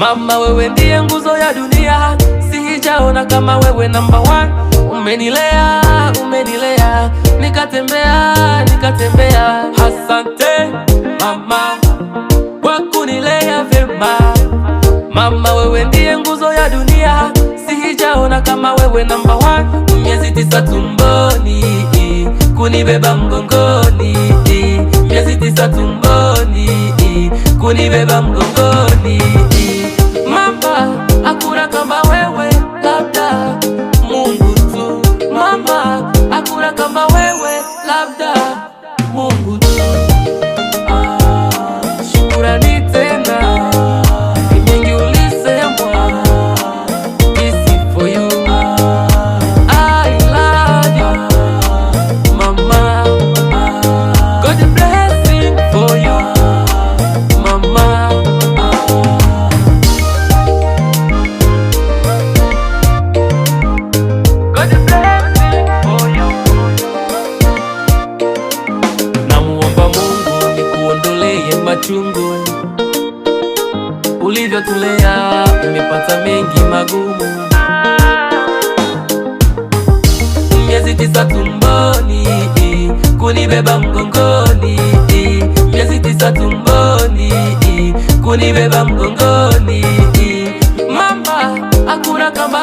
Mama, wewe ndiye nguzo ya dunia, sijaona kama wewe number one. Umenilea, umenilea, nikatembea. Asante mama kwa kunilea vyema. Mama, wewe ndiye nguzo ya dunia, sijaona kama wewe number one. Miezi 9 tumboni, kunibeba mgongoni. Miezi 9 tumboni, kunibeba mgongoni. Mama, hakuna kama wewe, labda Mungu tu. Mama, hakuna kama wewe, labda Mungu tu. Shukrani tena, mingi ulisemwa. This is for you, I love you mama. God blessing for you mama. God blessing for you. Namuomba Mungu nikuondolee machungu, ulivyotulea umepata mengi magumu. Miezi 9 tumboni, kunibeba mgongoni. Miezi 9 tumboni, kunibeba mgongoni. Mama, hakuna kama